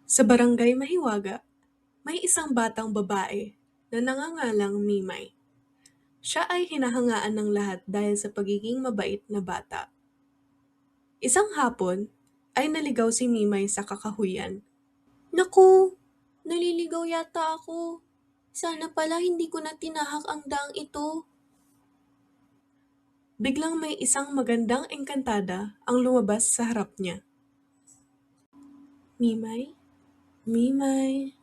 Sa barangay Mahiwaga, may isang batang babae na nangangalang Mimay. Siya ay hinahangaan ng lahat dahil sa pagiging mabait na bata. Isang hapon ay naligaw si Mimay sa kakahuyan. Naku, naliligaw yata ako. Sana pala hindi ko na tinahak ang daang ito. Biglang may isang magandang engkantada ang lumabas sa harap niya. Mimay? Mimay?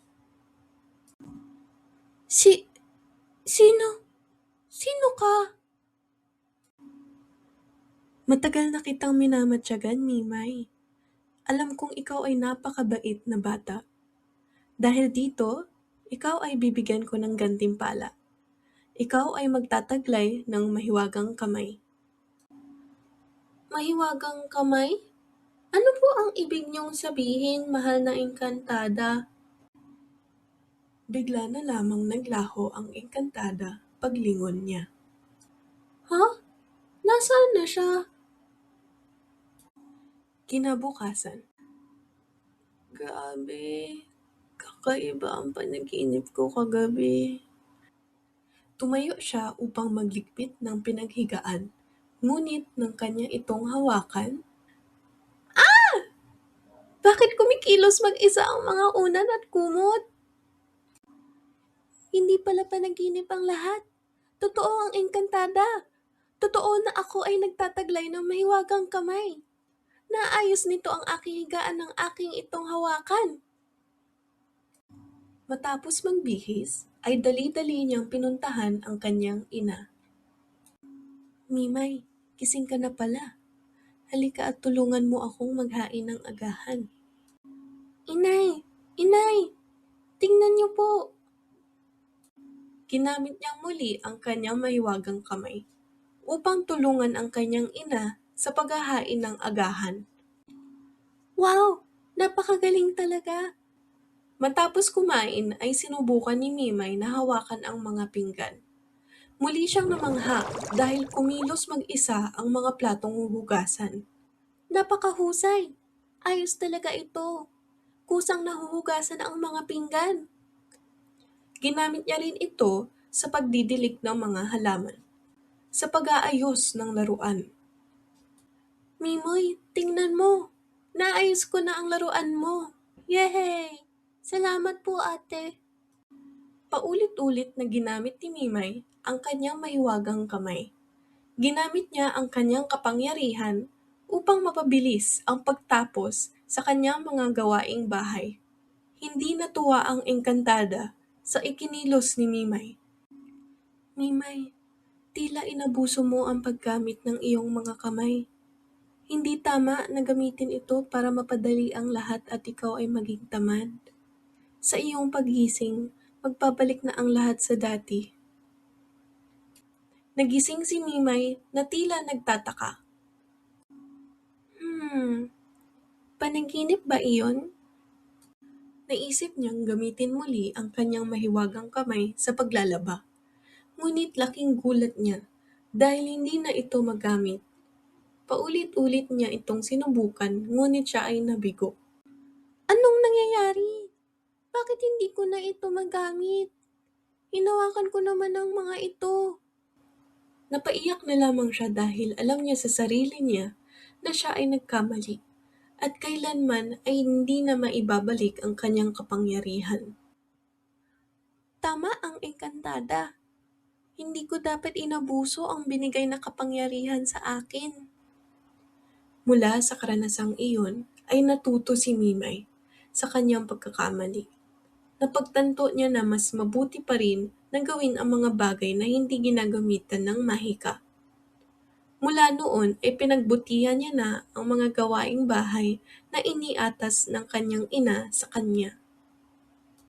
Si... Sino? Sino ka? Matagal na kitang minamatyagan, Mimay. Alam kong ikaw ay napakabait na bata. Dahil dito, ikaw ay bibigyan ko ng gantimpala. Ikaw ay magtataglay ng mahiwagang kamay. Mahiwagang kamay? Ano po ang ibig niyong sabihin, mahal na engkantada? Bigla na lamang naglaho ang engkantada paglingon niya. Ha? Nasaan na siya? Kinabukasan. Grabe, kakaiba ang panaginip ko kagabi. Tumayo siya upang magligpit ng pinaghigaan, ngunit nang kanya itong hawakan, bakit kumikilos mag-isa ang mga unan at kumot? Hindi pala panaginip ang lahat. Totoo ang engkantada. Totoo na ako ay nagtataglay ng mahiwagang kamay. Naayos nito ang aking higaan ng aking itong hawakan. Matapos magbihis, ay dali-dali niyang pinuntahan ang kanyang ina. Mimay, gising ka na pala. Halika at tulungan mo akong maghain ng agahan. Inay! Inay! Tingnan niyo po! Ginamit niyang muli ang kanyang mahiwagang kamay upang tulungan ang kanyang ina sa paghahain ng agahan. Wow! Napakagaling talaga! Matapos kumain ay sinubukan ni Mimay na hawakan ang mga pinggan. Muli siyang namangha dahil kumilos mag-isa ang mga platong huhugasan. Napakahusay! Ayos talaga ito! Kusang nahuhugasan ang mga pinggan. Ginamit niya rin ito sa pagdidilik ng mga halaman, sa pag-aayos ng laruan. Mimoy, tingnan mo! Naayos ko na ang laruan mo! Yehey! Salamat po, ate! Paulit-ulit na ginamit ni Mimay ang kanyang mahiwagang kamay. Ginamit niya ang kanyang kapangyarihan upang mapabilis ang pagtapos sa kanyang mga gawaing bahay. Hindi natuwa ang engkantada sa ikinilos ni Mimay. Mimay, tila inabuso mo ang paggamit ng iyong mga kamay. Hindi tama na gamitin ito para mapadali ang lahat at ikaw ay maging tamad. Sa iyong paggising, magpabalik na ang lahat sa dati. Nagising si Mimay na tila nagtataka. Panaginip ba iyon? Naisip niyang gamitin muli ang kanyang mahiwagang kamay sa paglalaba. Ngunit laking gulat niya dahil hindi na ito magamit. Paulit-ulit niya itong sinubukan ngunit siya ay nabigo. Anong nangyayari? Bakit hindi ko na ito magamit? Hinawakan ko naman ang mga ito. Napaiyak na lamang siya dahil alam niya sa sarili niya na siya ay nagkamali at kailanman ay hindi na maibabalik ang kanyang kapangyarihan. Tama ang engkantada. Hindi ko dapat inabuso ang binigay na kapangyarihan sa akin. Mula sa karanasang iyon ay natuto si Mimay sa kanyang pagkakamali. Napagtanto niya na mas mabuti pa rin na gawin ang mga bagay na hindi ginagamitan ng mahika. Mula noon ay pinagbutihan niya na ang mga gawaing bahay na iniatas ng kanyang ina sa kanya.